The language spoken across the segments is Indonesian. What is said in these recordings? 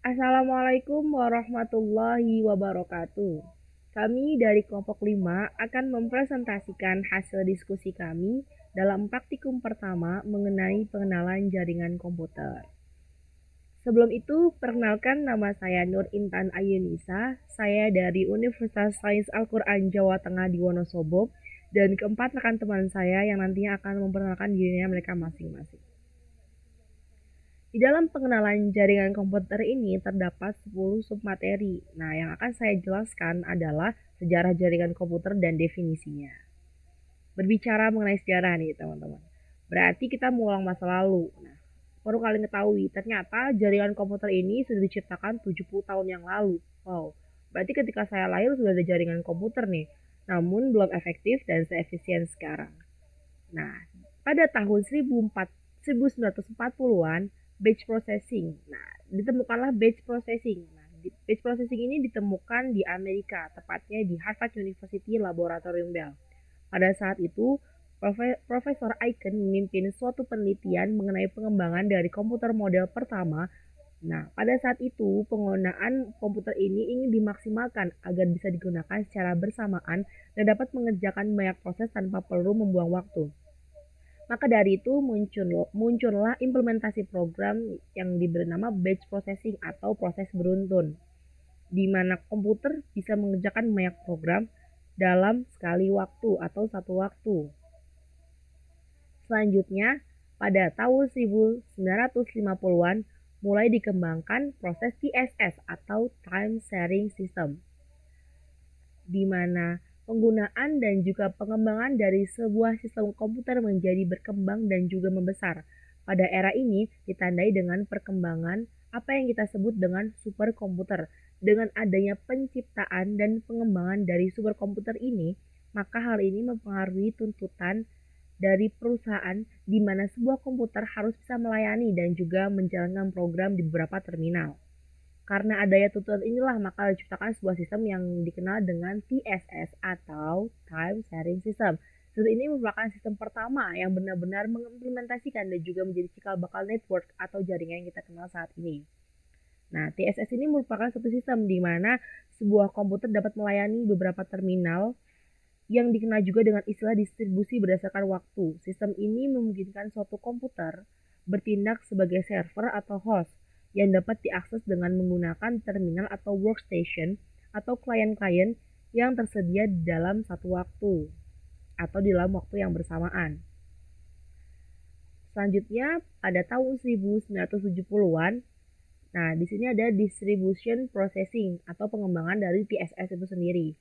Assalamualaikum warahmatullahi wabarakatuh. Kami dari kelompok 5 akan mempresentasikan hasil diskusi kami dalam praktikum pertama mengenai pengenalan jaringan komputer. Sebelum itu, perkenalkan nama saya Nur Intan Ayunisa. Saya dari Universitas Sains Al-Quran Jawa Tengah di Wonosobo. Dan keempat rekan teman saya yang nantinya akan memperkenalkan dirinya mereka masing-masing. Di dalam pengenalan jaringan komputer ini terdapat 10 submateri. Nah, yang akan saya jelaskan adalah sejarah jaringan komputer dan definisinya. Berbicara mengenai sejarah nih, teman-teman. Berarti kita mengulang masa lalu. Nah, perlu kalian ketahui, ternyata jaringan komputer ini sudah diciptakan 70 tahun yang lalu. Wow, berarti ketika saya lahir sudah ada jaringan komputer nih. Namun belum efektif dan seefisien sekarang. Nah, pada tahun 1940-an, batch processing. Nah, ditemukanlah batch processing. Nah, batch processing ini ditemukan di Amerika, tepatnya di Harvard University Laboratorium Bell. Pada saat itu, Profesor Aiken memimpin suatu penelitian mengenai pengembangan dari komputer model pertama. Nah, pada saat itu, penggunaan komputer ini ingin dimaksimalkan agar bisa digunakan secara bersamaan dan dapat mengerjakan banyak proses tanpa perlu membuang waktu. Maka dari itu muncullah implementasi program yang diberi nama batch processing atau proses beruntun, di mana komputer bisa mengerjakan banyak program dalam sekali waktu atau satu waktu. Selanjutnya, pada tahun 1950-an mulai dikembangkan proses TSS atau Time Sharing System, di mana penggunaan dan juga pengembangan dari sebuah sistem komputer menjadi berkembang dan juga membesar. Pada era ini ditandai dengan perkembangan apa yang kita sebut dengan superkomputer. Dengan adanya penciptaan dan pengembangan dari superkomputer ini, maka hal ini mempengaruhi tuntutan dari perusahaan di mana sebuah komputer harus bisa melayani dan juga menjalankan program di beberapa terminal. Karena adanya tuntutan inilah maka diciptakan sebuah sistem yang dikenal dengan TSS atau Time Sharing System. Sistem ini merupakan sistem pertama yang benar-benar mengimplementasikan dan juga menjadi cikal bakal network atau jaringan yang kita kenal saat ini. Nah, TSS ini merupakan satu sistem di mana sebuah komputer dapat melayani beberapa terminal yang dikenal juga dengan istilah distribusi berdasarkan waktu. Sistem ini memungkinkan suatu komputer bertindak sebagai server atau host yang dapat diakses dengan menggunakan terminal atau workstation atau klien-klien yang tersedia dalam satu waktu atau di dalam waktu yang bersamaan. Selanjutnya, pada tahun 1970-an, nah di sini ada distribution processing atau pengembangan dari TSS itu sendiri.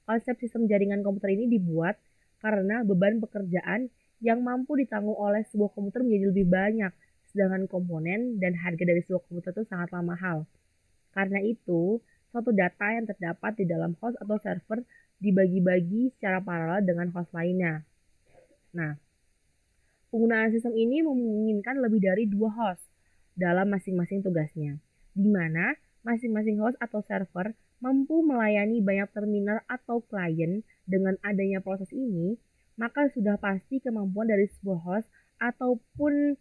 Konsep sistem jaringan komputer ini dibuat karena beban pekerjaan yang mampu ditanggung oleh sebuah komputer menjadi lebih banyak, sedangkan komponen dan harga dari sebuah komputer itu sangatlah mahal. Karena itu, suatu data yang terdapat di dalam host atau server dibagi-bagi secara paralel dengan host lainnya. Nah, penggunaan sistem ini memungkinkan lebih dari 2 host dalam masing-masing tugasnya, di mana masing-masing host atau server mampu melayani banyak terminal atau klien. Dengan adanya proses ini, maka sudah pasti kemampuan dari sebuah host ataupun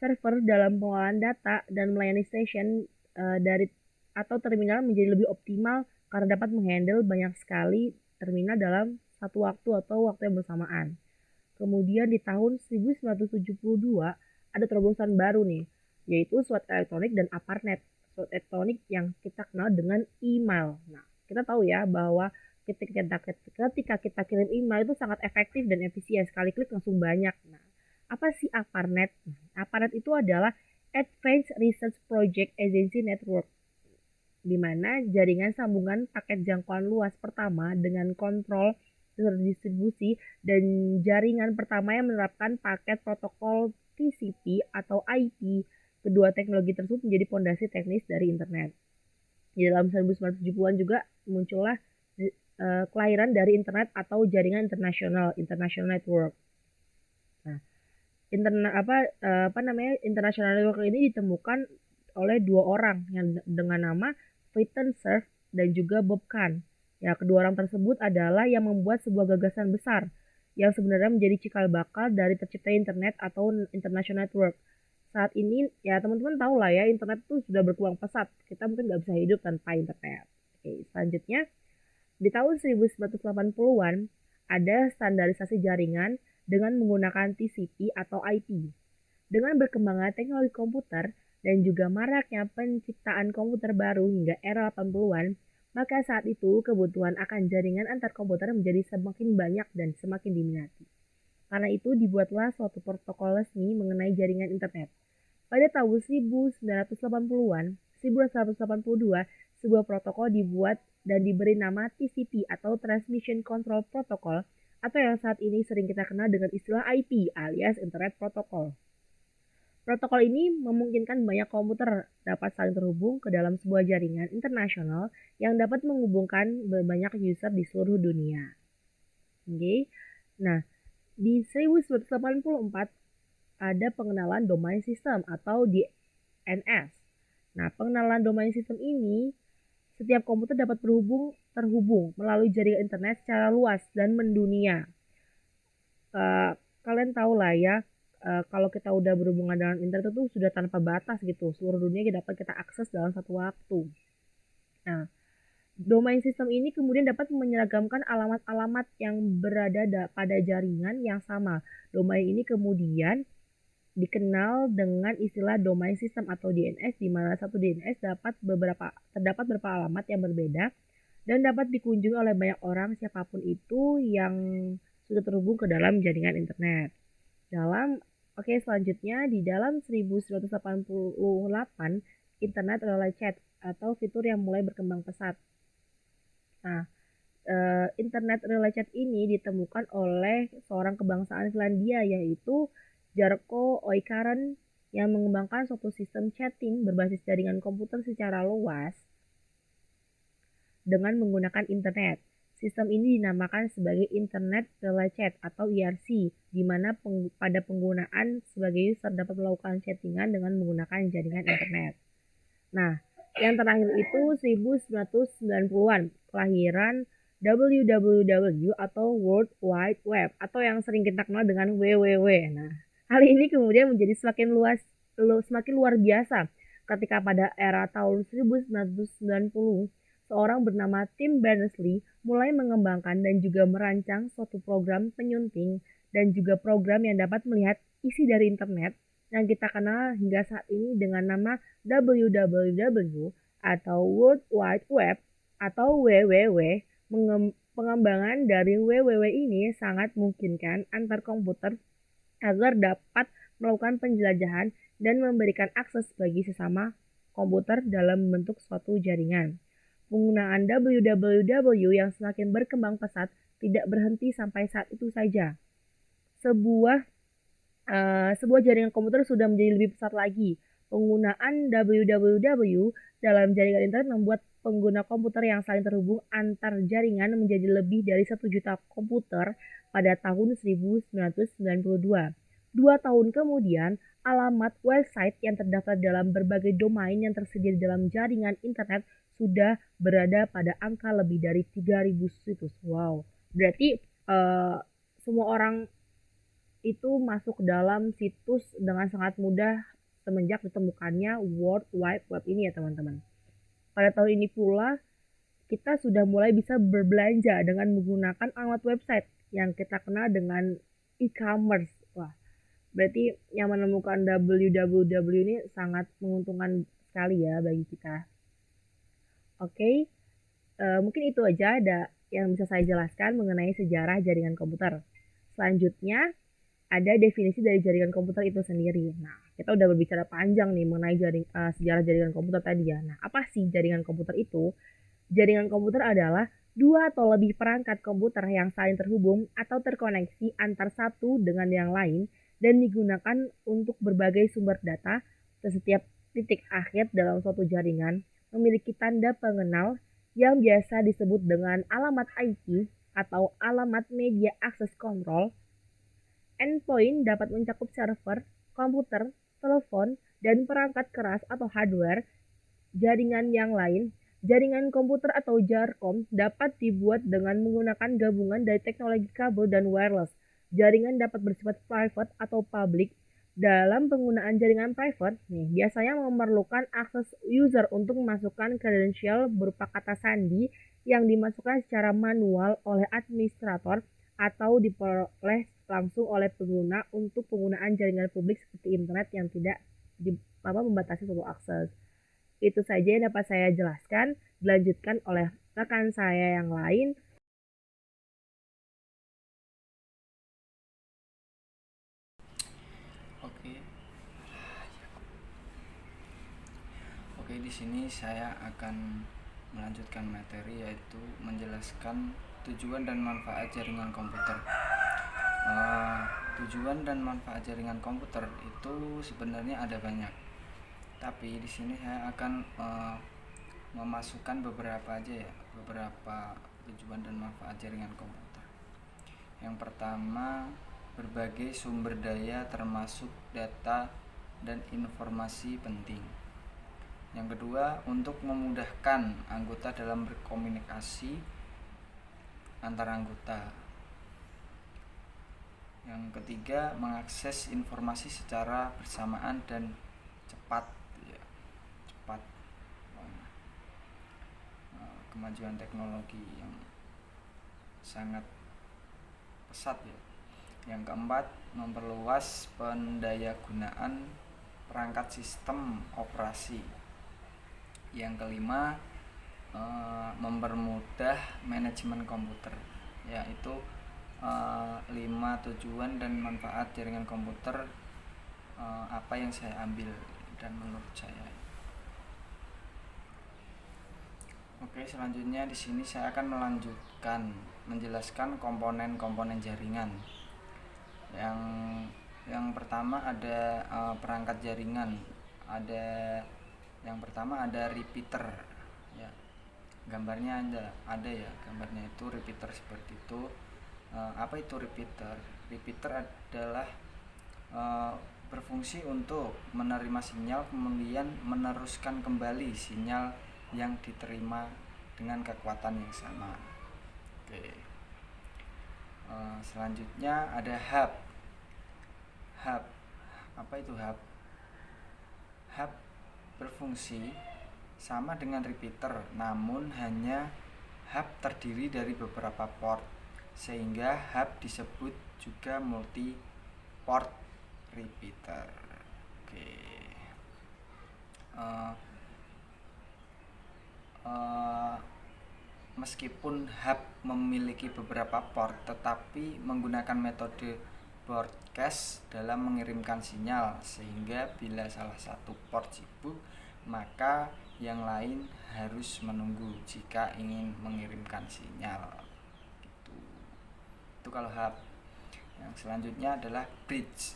server dalam pengolahan data dan melayani station dari atau terminal menjadi lebih optimal karena dapat menghandle banyak sekali terminal dalam satu waktu atau waktu yang bersamaan. Kemudian di tahun 1972 ada terobosan baru nih, yaitu surat elektronik dan ARPANET. Surat elektronik yang kita kenal dengan email. Nah, kita tahu ya bahwa ketika kita kirim email itu sangat efektif dan efisien, sekali klik langsung banyak. Nah, apa sih ARPANET? ARPANET itu adalah Advanced Research Project Agency Network, di mana jaringan sambungan paket jangkauan luas pertama dengan kontrol terdistribusi dan jaringan pertama yang menerapkan paket protokol TCP atau IP. Kedua teknologi tersebut menjadi fondasi teknis dari internet. Di dalam 1970-an juga muncullah kelahiran dari internet atau jaringan internasional, international network. Nah, international network ini ditemukan oleh dua orang yang dengan nama Fitton Cerf dan juga Bob Kahn. Ya, kedua orang tersebut adalah yang membuat sebuah gagasan besar yang sebenarnya menjadi cikal bakal dari tercipta internet atau international network. Saat ini ya teman-teman tahu lah ya, internet tuh sudah berkembang pesat. Kita mungkin nggak bisa hidup tanpa internet. Oke, selanjutnya di tahun 1980-an ada standarisasi jaringan dengan menggunakan TCP atau IP. Dengan berkembangnya teknologi komputer dan juga maraknya penciptaan komputer baru hingga era 80-an, maka saat itu kebutuhan akan jaringan antar komputer menjadi semakin banyak dan semakin diminati. Karena itu dibuatlah suatu protokol resmi mengenai jaringan internet. Pada tahun 1980-an, 1982, sebuah protokol dibuat dan diberi nama TCP atau Transmission Control Protocol atau yang saat ini sering kita kenal dengan istilah IP alias Internet Protocol. Protokol ini memungkinkan banyak komputer dapat saling terhubung ke dalam sebuah jaringan internasional yang dapat menghubungkan banyak user di seluruh dunia. Oke. Nah, di 1984 ada pengenalan domain system atau DNS. Nah, pengenalan domain system ini setiap komputer dapat terhubung melalui jaringan internet secara luas dan mendunia. Kalian tahu lah ya, kalau kita udah berhubungan dengan internet itu sudah tanpa batas gitu. Seluruh dunia dapat kita akses dalam satu waktu. Nah, domain sistem ini kemudian dapat menyeragamkan alamat-alamat yang berada pada jaringan yang sama. Domain ini kemudian dikenal dengan istilah domain system atau DNS, di mana satu DNS terdapat beberapa alamat yang berbeda dan dapat dikunjungi oleh banyak orang siapapun itu yang sudah terhubung ke dalam jaringan internet. Selanjutnya di dalam 1988 Internet Relay Chat atau fitur yang mulai berkembang pesat. Nah, Internet Relay Chat ini ditemukan oleh seorang kebangsaan Finlandia yaitu Jarkko Oikkanen yang mengembangkan suatu sistem chatting berbasis jaringan komputer secara luas dengan menggunakan internet. Sistem ini dinamakan sebagai Internet Relay Chat atau IRC, di mana pada penggunaan sebagai user dapat melakukan chattingan dengan menggunakan jaringan internet. Nah, yang terakhir itu 1990-an, kelahiran www atau World Wide Web atau yang sering kita kenal dengan www. Nah, hal ini kemudian menjadi semakin luar biasa ketika pada era tahun 1990 seorang bernama Tim Berners-Lee mulai mengembangkan dan juga merancang suatu program penyunting dan juga program yang dapat melihat isi dari internet yang kita kenal hingga saat ini dengan nama www atau World Wide Web atau www. Pengembangan dari www ini sangat memungkinkan antar komputer agar dapat melakukan penjelajahan dan memberikan akses bagi sesama komputer dalam bentuk suatu jaringan. Penggunaan www yang semakin berkembang pesat tidak berhenti sampai saat itu saja. Sebuah jaringan komputer sudah menjadi lebih pesat lagi. Penggunaan www dalam jaringan internet membuat pengguna komputer yang saling terhubung antar jaringan menjadi lebih dari 1 juta komputer pada tahun 1992. 2 tahun kemudian, alamat website yang terdaftar dalam berbagai domain yang tersedia di dalam jaringan internet sudah berada pada angka lebih dari 3.000 situs. Wow, berarti semua orang itu masuk dalam situs dengan sangat mudah semenjak ditemukannya World Wide Web ini ya teman-teman. Pada tahun ini pula kita sudah mulai bisa berbelanja dengan menggunakan alamat website yang kita kenal dengan e-commerce. Wah, berarti yang menemukan www ini sangat menguntungkan sekali ya bagi kita. Oke, mungkin itu aja yang bisa saya jelaskan mengenai sejarah jaringan komputer. Selanjutnya ada definisi dari jaringan komputer itu sendiri. Nah, kita udah berbicara panjang nih mengenai sejarah jaringan komputer tadi ya. Nah, apa sih jaringan komputer itu? Jaringan komputer adalah 2 atau lebih perangkat komputer yang saling terhubung atau terkoneksi antar satu dengan yang lain dan digunakan untuk berbagai sumber data. Setiap titik akhir dalam suatu jaringan memiliki tanda pengenal yang biasa disebut dengan alamat IP atau alamat Media Access Control. Endpoint dapat mencakup server, komputer, telepon, dan perangkat keras atau hardware. Jaringan yang lain, jaringan komputer atau JARCOM dapat dibuat dengan menggunakan gabungan dari teknologi kabel dan wireless. Jaringan dapat bersifat private atau public Dalam penggunaan jaringan private, biasanya memerlukan akses user untuk memasukkan kredensial berupa kata sandi yang dimasukkan secara manual oleh administrator atau diperoleh langsung oleh pengguna untuk penggunaan jaringan publik seperti internet yang tidak membatasi satu akses. Itu saja yang dapat saya jelaskan. Dilanjutkan oleh rekan saya yang lain. Oke, di sini saya akan melanjutkan materi, yaitu menjelaskan tujuan dan manfaat jaringan komputer. Tujuan dan manfaat jaringan komputer itu sebenarnya ada banyak, tapi di sini saya akan memasukkan beberapa tujuan dan manfaat jaringan komputer. Yang pertama, berbagai sumber daya termasuk data dan informasi penting. Yang kedua, untuk memudahkan anggota dalam berkomunikasi antar anggota. Yang ketiga, mengakses informasi secara bersamaan dan cepat. Kemajuan teknologi yang sangat pesat ya. Yang keempat, memperluas pendayagunaan perangkat sistem operasi. Yang kelima, mempermudah manajemen komputer, yaitu 5 tujuan dan manfaat jaringan komputer apa yang saya ambil dan menurut saya. Oke, selanjutnya di sini saya akan melanjutkan menjelaskan komponen-komponen jaringan. Yang pertama ada perangkat jaringan. Yang pertama ada repeater ya. Gambarnya ada ya, gambarnya itu repeater seperti itu. Apa itu repeater? Repeater adalah berfungsi untuk menerima sinyal kemudian meneruskan kembali sinyal yang diterima dengan kekuatan yang sama. Oke. Selanjutnya ada hub. Apa itu hub? Hub berfungsi sama dengan repeater, namun hanya hub terdiri dari beberapa port, sehingga hub disebut juga multi port repeater. Oke. Meskipun hub memiliki beberapa port, tetapi menggunakan metode broadcast dalam mengirimkan sinyal, sehingga bila salah satu port sibuk, maka yang lain harus menunggu jika ingin mengirimkan sinyal. Itu kalau hub. Yang selanjutnya adalah bridge.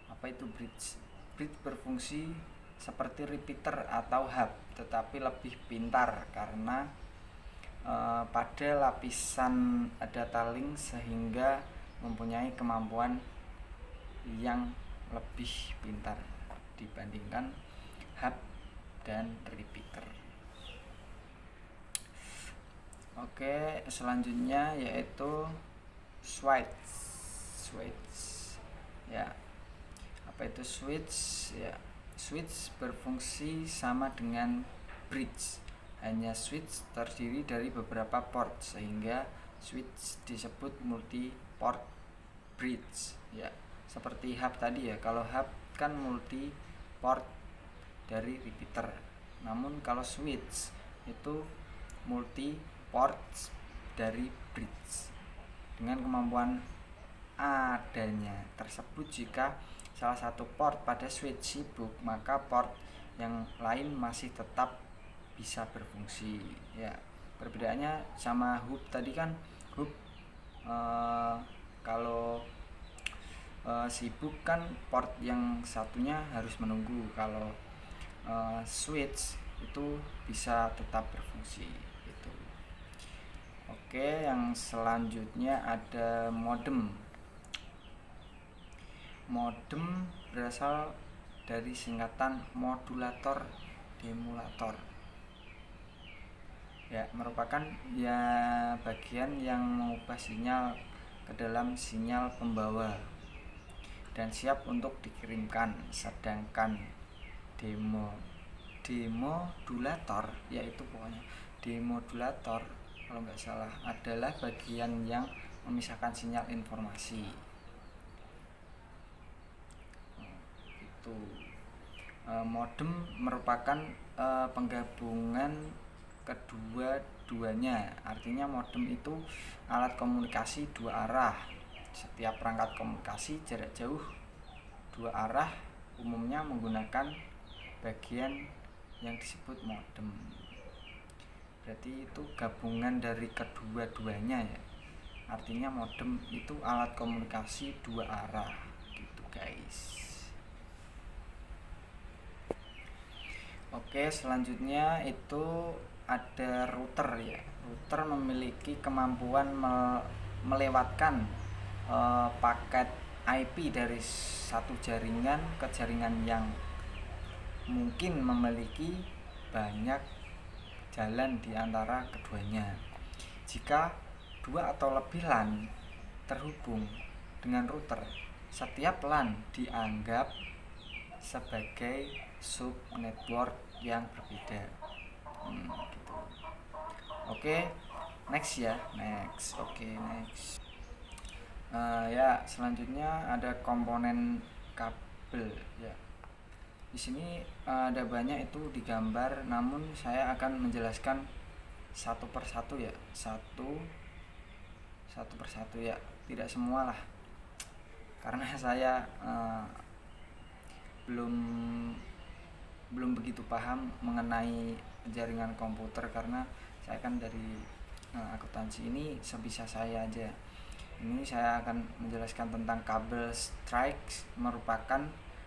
Apa itu bridge? Bridge berfungsi seperti repeater atau hub, tetapi lebih pintar karena pada lapisan data link, sehingga mempunyai kemampuan yang lebih pintar dibandingkan hub dan repeater. Oke, selanjutnya yaitu switch ya. Apa itu switch ya? Switch berfungsi sama dengan bridge, hanya switch terdiri dari beberapa port, sehingga switch disebut multi port bridge ya. Seperti hub tadi ya, kalau hub kan multi port dari repeater, namun kalau switch itu multi port dari bridge dengan kemampuan adanya tersebut. Jika salah satu port pada switch sibuk, maka port yang lain masih tetap bisa berfungsi ya. Perbedaannya sama hub tadi kan, hub kalau sibuk kan port yang satunya harus menunggu. Kalau switch itu bisa tetap berfungsi gitu. Oke, yang selanjutnya ada modem. Modem berasal dari singkatan modulator demulator ya, merupakan bagian yang mengubah sinyal ke dalam sinyal pembawa. dan siap untuk dikirimkan. Sedangkan demodulator, yaitu pokoknya demodulator kalau nggak salah adalah bagian yang memisahkan sinyal informasi. Itu modem merupakan penggabungan kedua-duanya. Artinya modem itu alat komunikasi dua arah. Setiap perangkat komunikasi jarak jauh dua arah umumnya menggunakan bagian yang disebut modem. Berarti itu gabungan dari kedua-duanya ya. Artinya modem itu alat komunikasi dua arah gitu guys. Oke, selanjutnya itu ada router ya. Router memiliki kemampuan melewatkan paket IP dari satu jaringan ke jaringan yang mungkin memiliki banyak jalan di antara keduanya. Jika dua atau lebih LAN terhubung dengan router, setiap LAN dianggap sebagai sub network yang berbeda. Gitu. Oke, next ya, next. Ya, selanjutnya ada komponen kabel ya. Di sini ada banyak itu digambar, namun saya akan menjelaskan satu persatu ya, satu persatu ya, tidak semua lah, karena saya belum begitu paham mengenai jaringan komputer, karena saya kan dari akuntansi. Ini sebisa saya aja. Ini saya akan menjelaskan tentang kabel strike, merupakan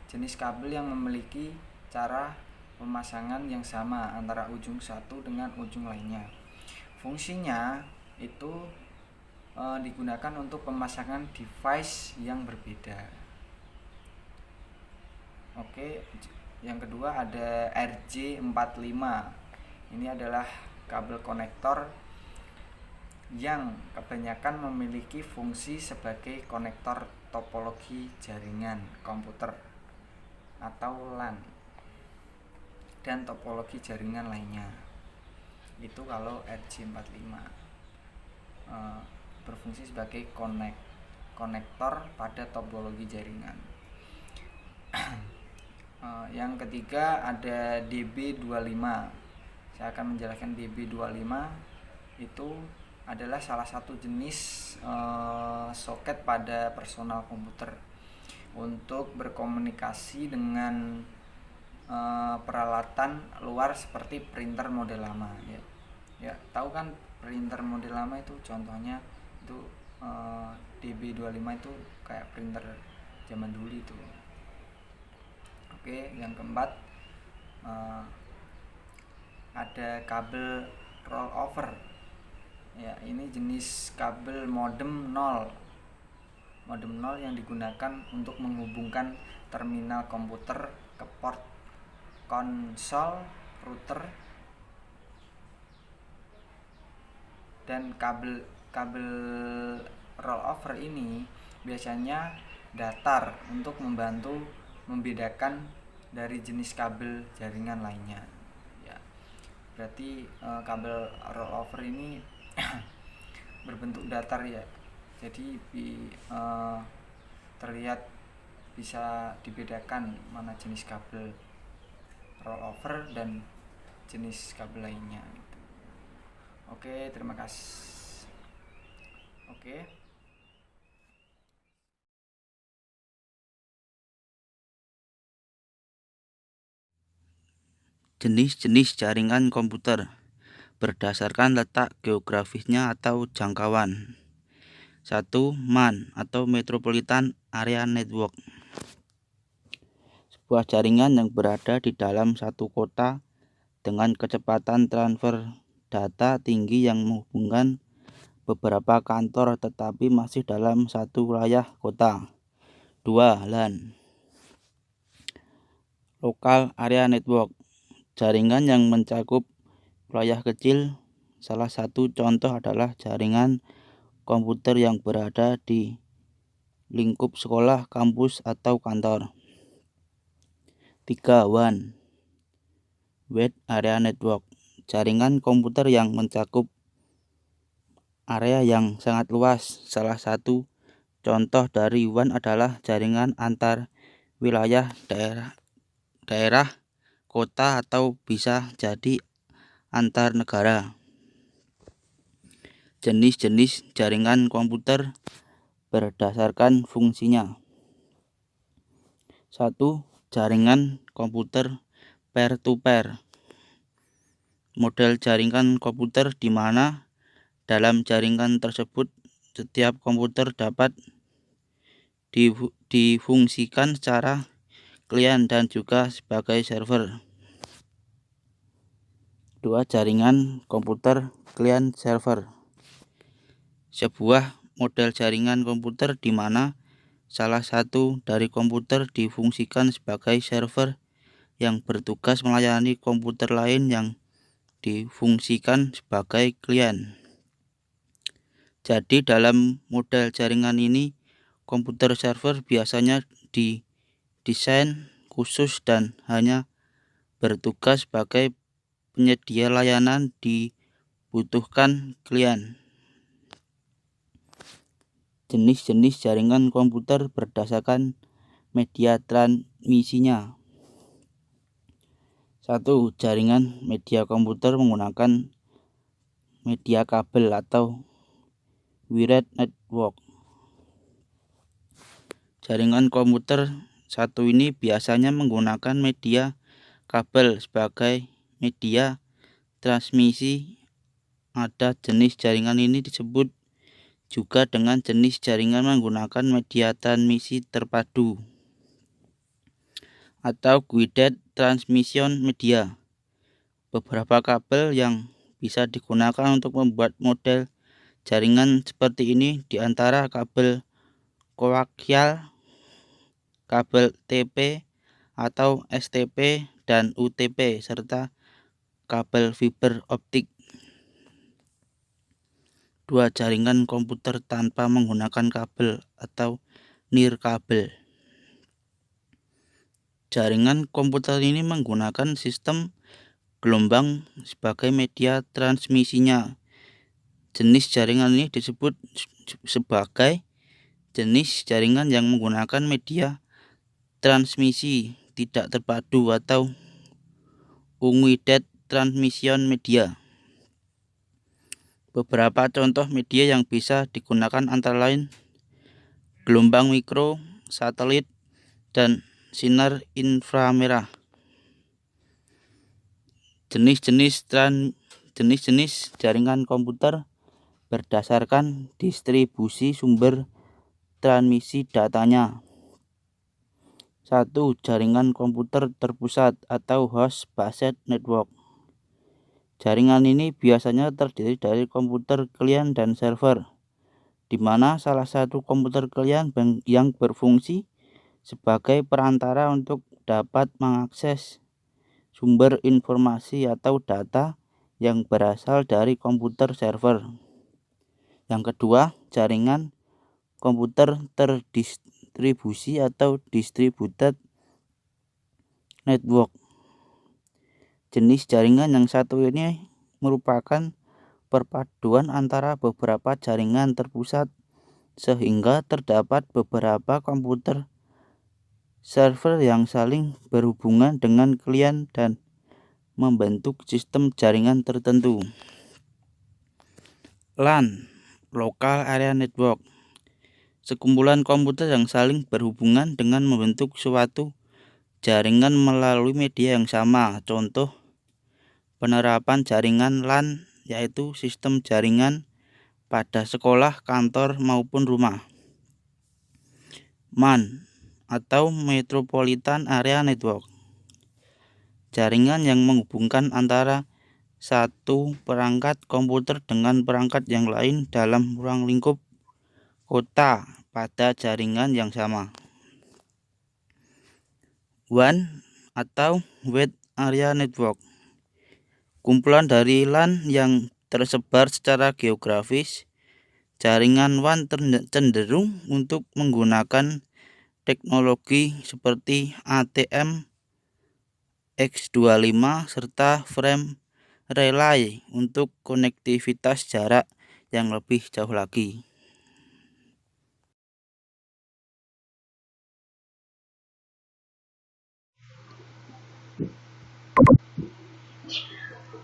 jenis kabel yang memiliki cara pemasangan yang sama antara ujung satu dengan ujung lainnya. Fungsinya itu digunakan untuk pemasangan device yang berbeda. Oke, yang kedua ada RJ45. Ini adalah kabel konektor yang kebanyakan memiliki fungsi sebagai konektor topologi jaringan komputer atau LAN dan topologi jaringan lainnya. Itu kalau RJ45 berfungsi sebagai konektor pada topologi jaringan. Yang ketiga ada DB25. Saya akan menjelaskan DB25 itu adalah salah satu jenis soket pada personal komputer untuk berkomunikasi dengan peralatan luar seperti printer model lama ya. Ya, tahu kan printer model lama itu contohnya itu DB25 itu kayak printer zaman dulu itu. Oke, yang keempat ada kabel rollover. Ya, ini jenis kabel modem 0. Modem 0 yang digunakan untuk menghubungkan terminal komputer ke port konsol router, dan kabel rollover ini biasanya datar untuk membantu membedakan dari jenis kabel jaringan lainnya ya. Berarti kabel rollover ini berbentuk datar ya, jadi terlihat bisa dibedakan mana jenis kabel rollover dan jenis kabel lainnya gitu. Oke, terima kasih. Oke. Jenis-jenis jaringan komputer berdasarkan letak geografisnya atau jangkauan. 1. MAN atau Metropolitan Area Network. Sebuah jaringan yang berada di dalam satu kota dengan kecepatan transfer data tinggi yang menghubungkan beberapa kantor tetapi masih dalam satu wilayah kota. 2. LAN, Local Area Network, jaringan yang mencakup wilayah kecil. Salah satu contoh adalah jaringan komputer yang berada di lingkup sekolah, kampus, atau kantor. 3. WAN Wide Area Network, jaringan komputer yang mencakup area yang sangat luas. Salah satu contoh dari WAN adalah jaringan antar wilayah, daerah, kota, atau bisa jadi antar negara. Jenis-jenis jaringan komputer berdasarkan fungsinya. 1. Jaringan komputer peer-to-peer. Model jaringan komputer di mana dalam jaringan tersebut setiap komputer dapat difungsikan secara klien dan juga sebagai server. 2. Jaringan komputer client server. Sebuah model jaringan komputer di mana salah satu dari komputer difungsikan sebagai server yang bertugas melayani komputer lain yang difungsikan sebagai klien. Jadi dalam model jaringan ini, komputer server biasanya didesain khusus dan hanya bertugas sebagai penyedia layanan dibutuhkan klien. Jenis-jenis jaringan komputer berdasarkan media transmisinya. 1. Jaringan media komputer menggunakan media kabel atau wired network. Jaringan komputer satu ini biasanya menggunakan media kabel sebagai media transmisi. Ada jenis jaringan ini disebut juga dengan jenis jaringan menggunakan media transmisi terpadu atau guided transmission media. Beberapa kabel yang bisa digunakan untuk membuat model jaringan seperti ini diantara kabel koaksial, kabel TP atau STP dan UTP, serta kabel fiber optik. 2. Jaringan komputer tanpa menggunakan kabel atau nirkabel. Jaringan komputer ini menggunakan sistem gelombang sebagai media transmisinya. Jenis jaringan ini disebut sebagai jenis jaringan yang menggunakan media transmisi tidak terpadu atau unguided transmission media. Beberapa contoh media yang bisa digunakan antara lain gelombang mikro, satelit, dan sinar inframerah. Jenis-jenis jaringan komputer berdasarkan distribusi sumber transmisi datanya. 1. Jaringan komputer terpusat atau host-based network. Jaringan ini biasanya terdiri dari komputer klien dan server, di mana salah satu komputer klien yang berfungsi sebagai perantara untuk dapat mengakses sumber informasi atau data yang berasal dari komputer server. Yang kedua, jaringan komputer terdistribusi atau distributed network. Jenis jaringan yang satu ini merupakan perpaduan antara beberapa jaringan terpusat sehingga terdapat beberapa komputer server yang saling berhubungan dengan klien dan membentuk sistem jaringan tertentu. LAN, Local Area Network, sekumpulan komputer yang saling berhubungan dengan membentuk suatu jaringan melalui media yang sama. Contoh penerapan jaringan LAN yaitu sistem jaringan pada sekolah, kantor, maupun rumah. MAN atau Metropolitan Area Network, jaringan yang menghubungkan antara satu perangkat komputer dengan perangkat yang lain dalam ruang lingkup kota pada jaringan yang sama. WAN atau Wide Area Network, kumpulan dari LAN yang tersebar secara geografis. Jaringan WAN cenderung untuk menggunakan teknologi seperti ATM X25 serta frame relay untuk konektivitas jarak yang lebih jauh lagi.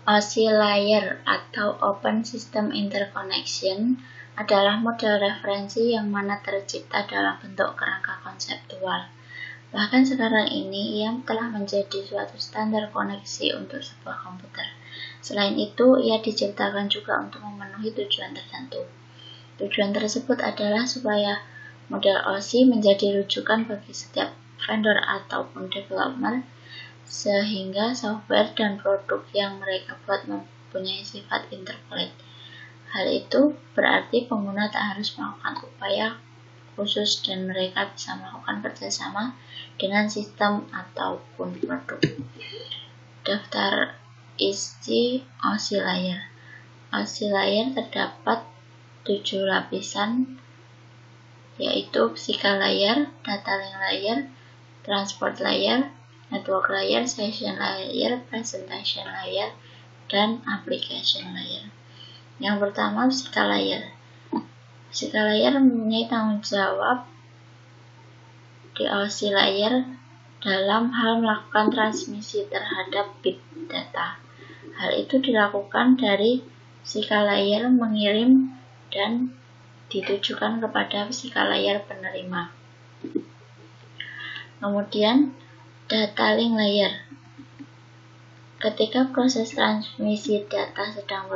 OSI layer atau Open System Interconnection adalah model referensi yang mana tercipta dalam bentuk kerangka konseptual. Bahkan sekarang ini ia telah menjadi suatu standar koneksi untuk sebuah komputer. Selain itu, ia diciptakan juga untuk memenuhi tujuan tertentu. Tujuan tersebut adalah supaya model OSI menjadi rujukan bagi setiap vendor ataupun developer, sehingga software dan produk yang mereka buat mempunyai sifat interpolate. Hal itu berarti pengguna tak harus melakukan upaya khusus dan mereka bisa melakukan kerjasama dengan sistem ataupun produk. Daftar isi OSI layer. OSI layer terdapat 7 lapisan, yaitu physical layer, data link layer, transport layer, network layer, session layer, presentation layer, dan application layer. Yang pertama, physical layer. Physical layer mempunyai tanggung jawab di OSI layer dalam hal melakukan transmisi terhadap bit data. Hal itu dilakukan dari physical layer mengirim dan ditujukan kepada physical layer penerima. Kemudian, data link layer. Ketika proses transmisi data sedang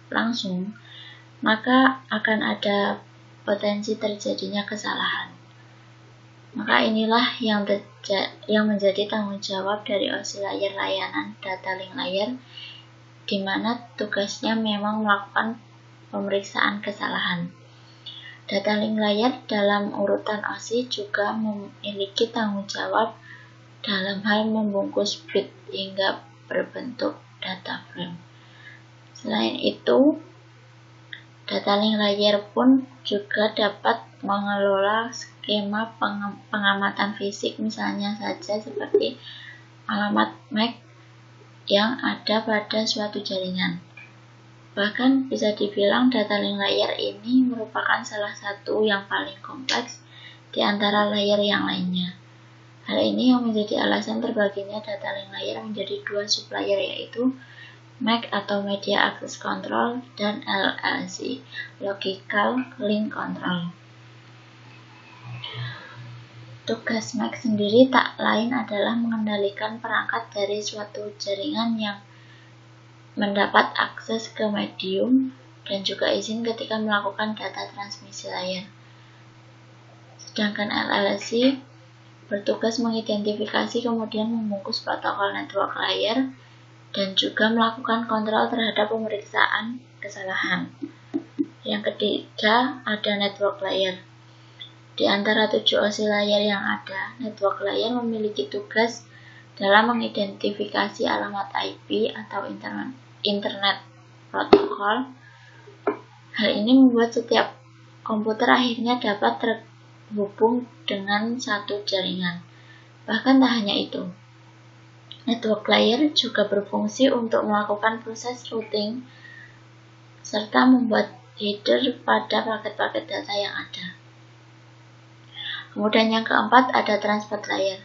berlangsung, maka akan ada potensi terjadinya kesalahan. Maka inilah yang menjadi tanggung jawab dari OSI layer layanan data link layer, di mana tugasnya memang melakukan pemeriksaan kesalahan. Data link layer dalam urutan OSI juga memiliki tanggung jawab dalam hal membungkus bit hingga berbentuk data frame. Selain itu, data link layer pun juga dapat mengelola skema pengamatan fisik, misalnya saja seperti alamat MAC yang ada pada suatu jaringan. Bahkan bisa dibilang data link layer ini merupakan salah satu yang paling kompleks di antara layer yang lainnya. Hal ini yang menjadi alasan terbaginya data link layer menjadi 2 sublayer, yaitu MAC atau Media Access Control dan LLC, Logical Link Control. Tugas MAC sendiri tak lain adalah mengendalikan perangkat dari suatu jaringan yang mendapat akses ke medium dan juga izin ketika melakukan data transmisi layer. Sedangkan LLC bertugas mengidentifikasi kemudian membungkus protokol network layer dan juga melakukan kontrol terhadap pemeriksaan kesalahan. Yang ketiga, ada network layer. Di antara 7 OSI layer yang ada, network layer memiliki tugas dalam mengidentifikasi alamat IP atau internet protokol. Hal ini membuat setiap komputer akhirnya dapat terhubung dengan satu jaringan. Bahkan tak hanya itu, network layer juga berfungsi untuk melakukan proses routing serta membuat header pada paket-paket data yang ada. Kemudian yang keempat ada transport layer.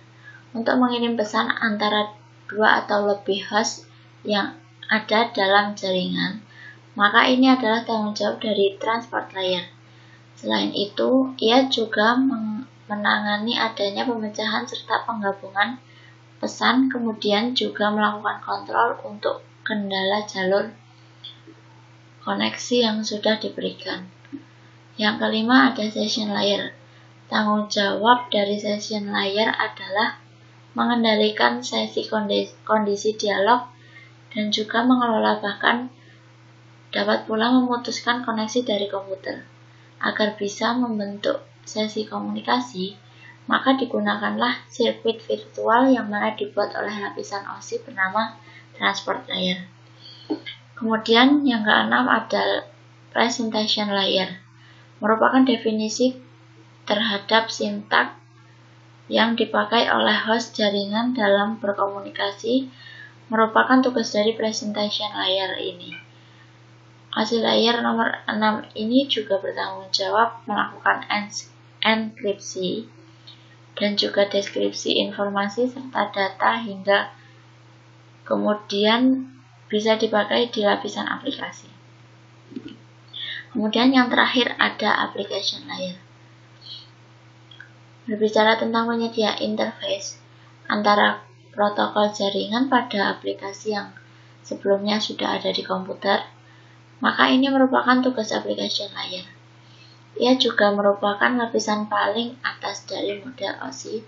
Untuk mengirim pesan antara 2 atau lebih host yang ada dalam jaringan, maka ini adalah tanggung jawab dari transport layer. Selain itu, ia juga menangani adanya pemecahan serta penggabungan pesan, kemudian juga melakukan kontrol untuk kendala jalur koneksi yang sudah diberikan. Yang kelima ada session layer. Tanggung jawab dari session layer adalah mengendalikan sesi kondisi dialog dan juga mengelola, bahkan dapat pula memutuskan koneksi dari komputer. Agar bisa membentuk sesi komunikasi, maka digunakanlah sirkuit virtual yang mana dibuat oleh lapisan OSI bernama transport layer. Kemudian yang keenam ada presentation layer. merupakan definisi terhadap sintaks yang dipakai oleh host jaringan dalam berkomunikasi, merupakan tugas dari presentation layer ini. OSI layer nomor 6 ini juga bertanggung jawab melakukan enkripsi dan juga deskripsi informasi serta data hingga kemudian bisa dipakai di lapisan aplikasi. Kemudian yang terakhir ada application layer. Berbicara tentang penyedia interface antara protokol jaringan pada aplikasi yang sebelumnya sudah ada di komputer, maka ini merupakan tugas application layer. Ia juga merupakan lapisan paling atas dari model OSI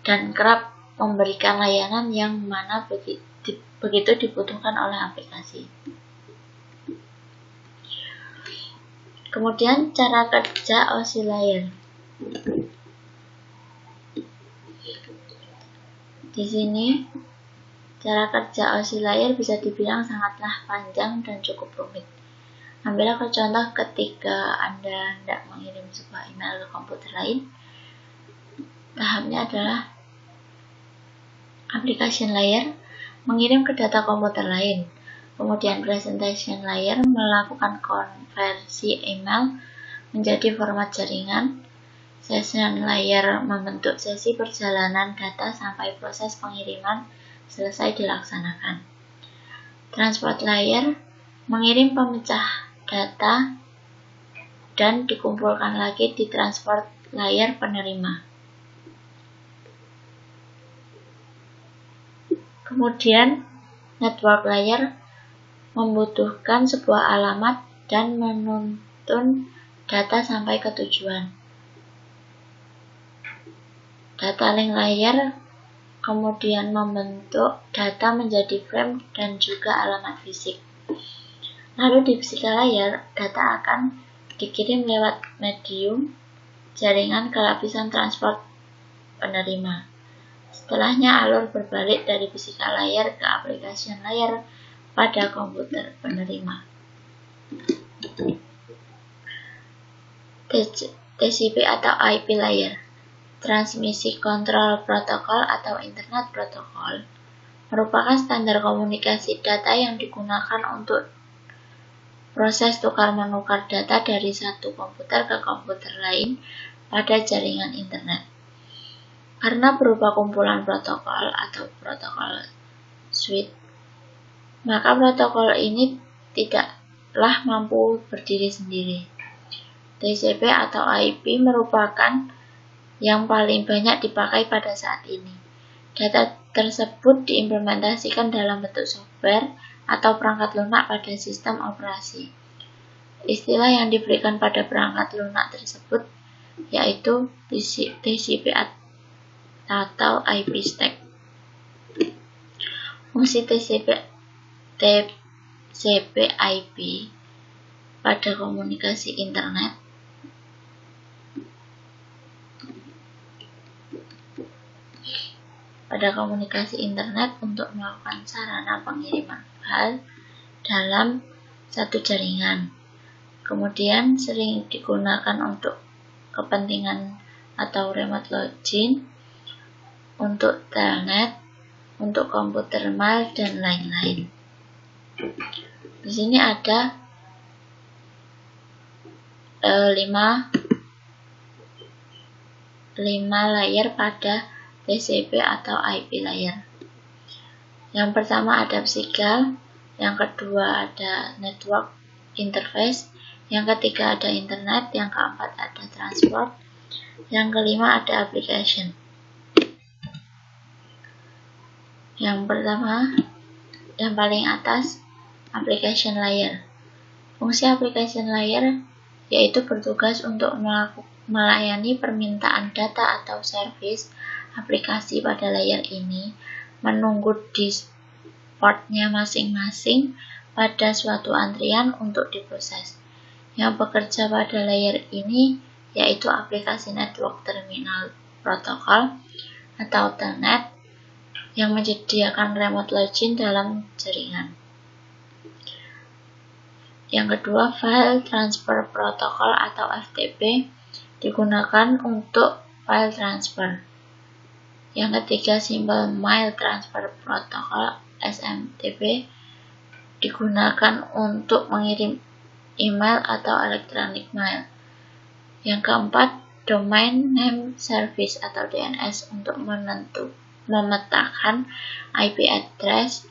dan kerap memberikan layanan yang mana begitu dibutuhkan oleh aplikasi. Kemudian cara kerja OSI layer. Di sini, cara kerja OSI layer bisa dibilang sangatlah panjang dan cukup rumit. Ambillah contoh ketika Anda hendak mengirim sebuah email ke komputer lain. Tahapnya adalah application layer mengirim ke data komputer lain. Kemudian presentation layer melakukan konversi email menjadi format jaringan. Session layer membentuk sesi perjalanan data sampai proses pengiriman selesai dilaksanakan. Transport layer mengirim pemecah data dan dikumpulkan lagi di transport layer penerima. Kemudian network layer membutuhkan sebuah alamat dan menuntun data sampai ke tujuan. Data link layer kemudian membentuk data menjadi frame dan juga alamat fisik. Lalu di physical layer, data akan dikirim lewat medium jaringan ke lapisan transport penerima. Setelahnya alur berbalik dari physical layer ke application layer pada komputer penerima. TCP atau IP layer, transmisi kontrol protokol atau internet protokol, merupakan standar komunikasi data yang digunakan untuk proses tukar-menukar data dari satu komputer ke komputer lain pada jaringan internet. Karena berupa kumpulan protokol atau protokol suite, maka protokol ini tidaklah mampu berdiri sendiri. TCP atau IP merupakan yang paling banyak dipakai pada saat ini. Data tersebut diimplementasikan dalam bentuk software atau perangkat lunak pada sistem operasi. Istilah yang diberikan pada perangkat lunak tersebut yaitu TCP atau IP stack. Fungsi TCP/IP pada komunikasi internet untuk melakukan sarana pengiriman file dalam satu jaringan. Kemudian sering digunakan untuk kepentingan atau remote login, untuk telnet, untuk komputer mal, dan lain-lain. Di sini ada 5 layer pada TCP atau IP layer. Yang pertama ada physical, yang kedua ada network interface, yang ketiga ada internet, yang keempat ada transport, yang kelima ada application. Yang pertama, yang paling atas, application layer. Fungsi application layer yaitu bertugas untuk melayani permintaan data atau service aplikasi pada layer ini, menunggu di portnya masing-masing pada suatu antrian untuk diproses. Yang bekerja pada layer ini yaitu aplikasi network terminal protokol atau telnet yang menyediakan remote login dalam jaringan. Yang kedua, File Transfer Protocol atau FTP digunakan untuk file transfer. Yang ketiga, Simple Mail Transfer Protocol SMTP digunakan untuk mengirim email atau electronic mail. Yang keempat, Domain Name Service atau DNS untuk memetakan IP address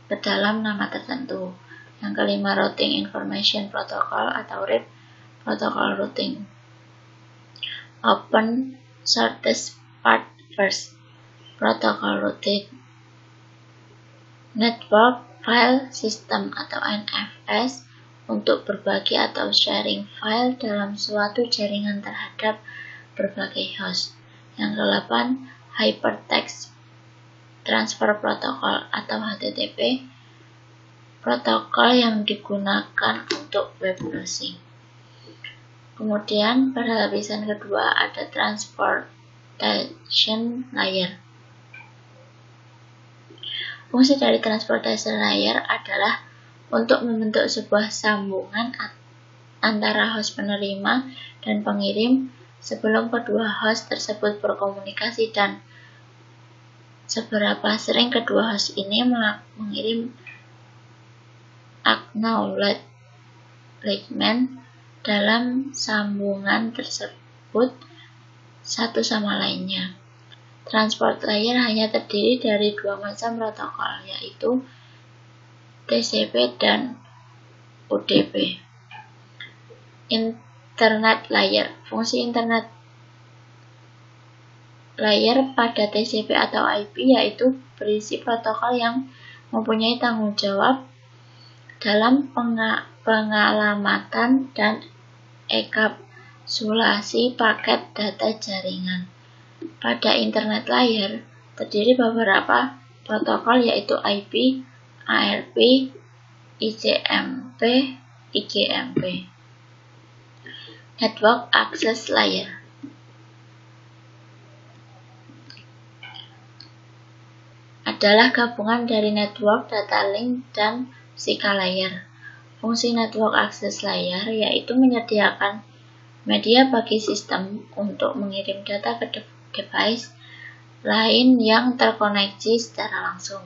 ke dalam nama tertentu. Yang kelima, Routing Information Protocol atau RIP, protokol routing. Open Shortest Path First, protokol routing. Network File System atau NFS untuk berbagi atau sharing file dalam suatu jaringan terhadap berbagai host. Yang kedelapan, Hypertext Transfer Protocol atau HTTP, protokol yang digunakan untuk web browsing. Kemudian pada lapisan kedua ada Transportation Layer. Fungsi dari Transportation Layer adalah untuk membentuk sebuah sambungan antara host penerima dan pengirim sebelum kedua host tersebut berkomunikasi dan seberapa sering kedua host ini mengirim acknowledgement dalam sambungan tersebut satu sama lainnya. Transport layer hanya terdiri dari dua macam protokol, yaitu TCP dan UDP. Internet layer. Fungsi internet layer pada TCP atau IP yaitu berisi protokol yang mempunyai tanggung jawab dalam pengalamatan dan enkapsulasi paket data jaringan. Pada internet layer terdiri beberapa protokol yaitu IP, ARP, ICMP, IGMP. Network Access Layer adalah gabungan dari network, data link, dan physical layer. Fungsi network access layer yaitu menyediakan media bagi sistem untuk mengirim data ke device lain yang terkoneksi secara langsung.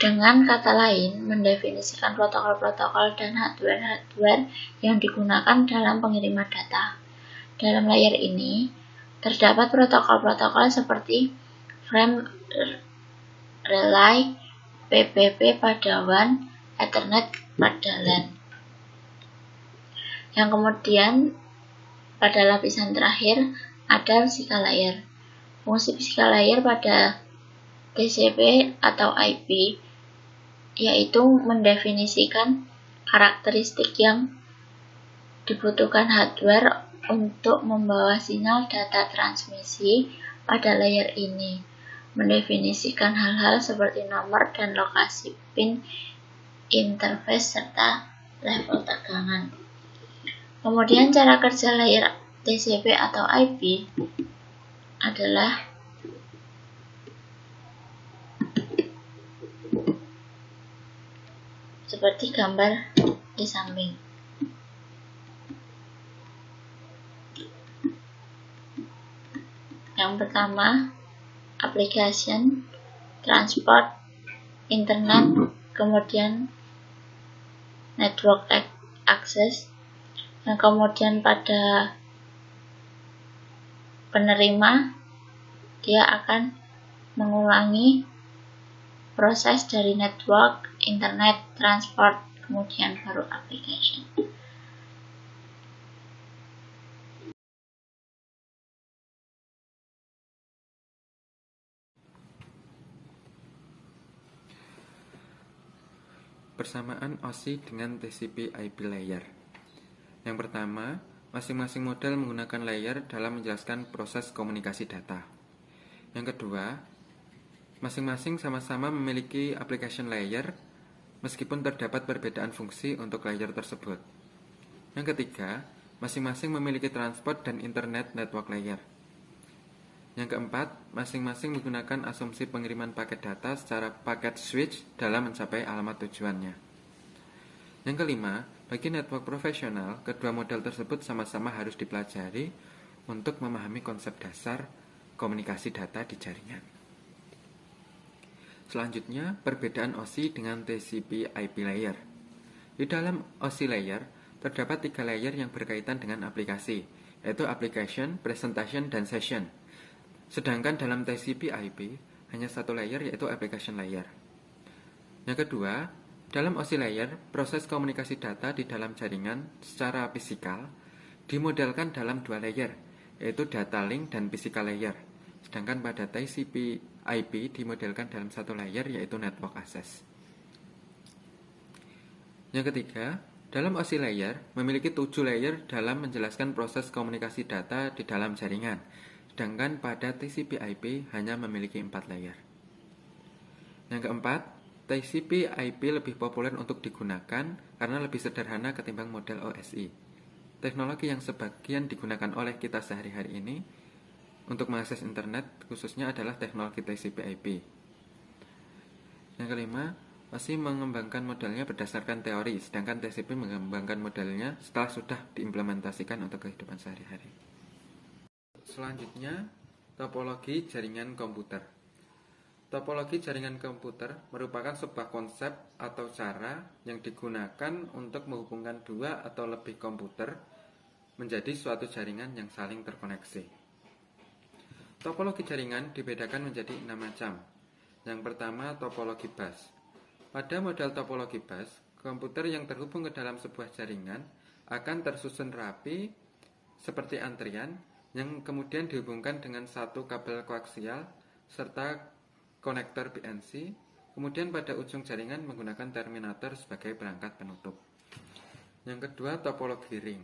Dengan kata lain, mendefinisikan protokol-protokol dan hardware-hardware yang digunakan dalam pengiriman data. Dalam layer ini, terdapat protokol-protokol seperti Frame Relay, PPP pada WAN, Ethernet pada LAN. Yang kemudian, pada lapisan terakhir, ada physical layer. Fungsi physical layer pada TCP atau IP yaitu mendefinisikan karakteristik yang dibutuhkan hardware untuk membawa sinyal data transmisi pada layer ini, mendefinisikan hal-hal seperti nomor dan lokasi pin, interface, serta level tegangan. Kemudian cara kerja layer TCP atau IP adalah seperti gambar di samping. Yang pertama, application, transport, internet, kemudian network access, yang kemudian pada penerima dia akan mengulangi proses dari network, internet, transport, kemudian baru application. Persamaan OSI dengan TCP/IP layer. Yang pertama, masing-masing model menggunakan layer dalam menjelaskan proses komunikasi data. Yang kedua, masing-masing sama-sama memiliki application layer meskipun terdapat perbedaan fungsi untuk layer tersebut. Yang ketiga, masing-masing memiliki transport dan internet network layer. Yang keempat, masing-masing menggunakan asumsi pengiriman paket data secara paket switch dalam mencapai alamat tujuannya. Yang kelima, bagi network profesional, kedua model tersebut sama-sama harus dipelajari untuk memahami konsep dasar komunikasi data di jaringan. Selanjutnya, perbedaan OSI dengan TCP/IP layer. Di dalam OSI layer, terdapat 3 layer yang berkaitan dengan aplikasi, yaitu Application, Presentation, dan Session. Sedangkan dalam TCP/IP, hanya 1 layer, yaitu Application layer. Yang kedua, dalam OSI layer, proses komunikasi data di dalam jaringan secara fisikal dimodelkan dalam 2 layer, yaitu data link dan physical layer. Sedangkan pada TCP/IP dimodelkan dalam 1 layer, yaitu network access. Yang ketiga, dalam OSI layer memiliki 7 layer dalam menjelaskan proses komunikasi data di dalam jaringan, sedangkan pada TCP/IP hanya memiliki 4 layer. Yang keempat, TCP/IP lebih populer untuk digunakan karena lebih sederhana ketimbang model OSI. Teknologi yang sebagian digunakan oleh kita sehari-hari ini untuk mengakses internet khususnya adalah teknologi TCP/IP. Yang kelima, OSI mengembangkan modelnya berdasarkan teori, sedangkan TCP mengembangkan modelnya setelah sudah diimplementasikan untuk kehidupan sehari-hari. Selanjutnya, topologi jaringan komputer. Topologi jaringan komputer merupakan sebuah konsep atau cara yang digunakan untuk menghubungkan 2 atau lebih komputer menjadi suatu jaringan yang saling terkoneksi. Topologi jaringan dibedakan menjadi 6 macam. Yang pertama, topologi bus. Pada model topologi bus, komputer yang terhubung ke dalam sebuah jaringan akan tersusun rapi seperti antrian yang kemudian dihubungkan dengan satu kabel koaksial serta konektor BNC, kemudian pada ujung jaringan menggunakan terminator sebagai perangkat penutup. Yang kedua, topologi ring.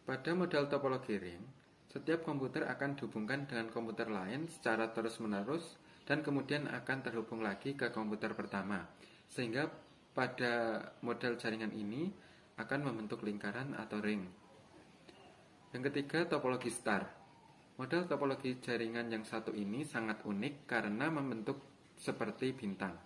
Pada model topologi ring, setiap komputer akan dihubungkan dengan komputer lain secara terus-menerus dan kemudian akan terhubung lagi ke komputer pertama, sehingga pada model jaringan ini akan membentuk lingkaran atau ring. Yang ketiga, topologi star. Model topologi jaringan yang satu ini sangat unik karena membentuk seperti bintang.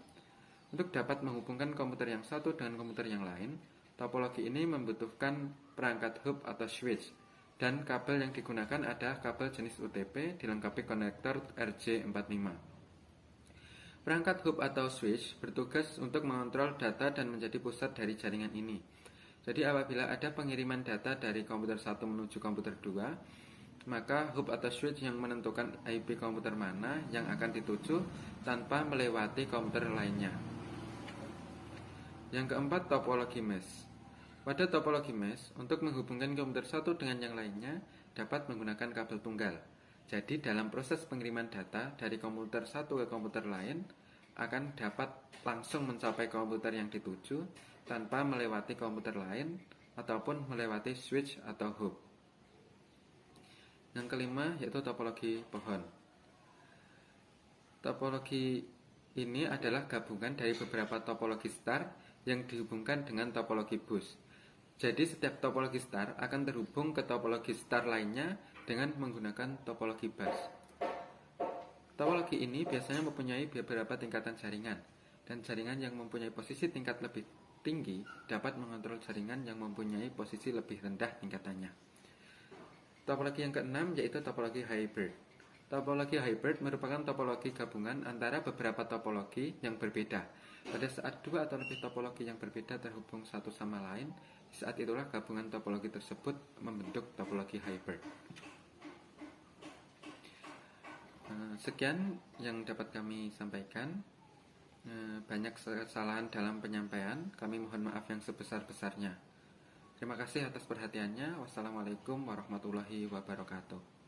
Untuk dapat menghubungkan komputer yang satu dengan komputer yang lain, topologi ini membutuhkan perangkat hub atau switch, dan kabel yang digunakan adalah kabel jenis UTP dilengkapi konektor RJ45. Perangkat hub atau switch bertugas untuk mengontrol data dan menjadi pusat dari jaringan ini. Jadi apabila ada pengiriman data dari komputer 1 menuju komputer 2, maka hub atau switch yang menentukan IP komputer mana yang akan dituju tanpa melewati komputer lainnya. Yang keempat, topologi mesh. Pada topologi mesh, untuk menghubungkan komputer satu dengan yang lainnya dapat menggunakan kabel tunggal. Jadi dalam proses pengiriman data dari komputer satu ke komputer lain akan dapat langsung mencapai komputer yang dituju tanpa melewati komputer lain ataupun melewati switch atau hub. Yang kelima yaitu topologi pohon. Topologi ini adalah gabungan dari beberapa topologi star yang dihubungkan dengan topologi bus. Jadi setiap topologi star akan terhubung ke topologi star lainnya dengan menggunakan topologi bus. Topologi ini biasanya mempunyai beberapa tingkatan jaringan, dan jaringan yang mempunyai posisi tingkat lebih tinggi dapat mengontrol jaringan yang mempunyai posisi lebih rendah tingkatannya. Topologi yang keenam yaitu topologi hybrid. Topologi hybrid merupakan topologi gabungan antara beberapa topologi yang berbeda. Pada saat 2 atau lebih topologi yang berbeda terhubung satu sama lain, saat itulah gabungan topologi tersebut membentuk topologi hybrid. Sekian yang dapat kami sampaikan. Banyak kesalahan dalam penyampaian, kami mohon maaf yang sebesar-besarnya. Terima kasih atas perhatiannya. Wassalamualaikum warahmatullahi wabarakatuh.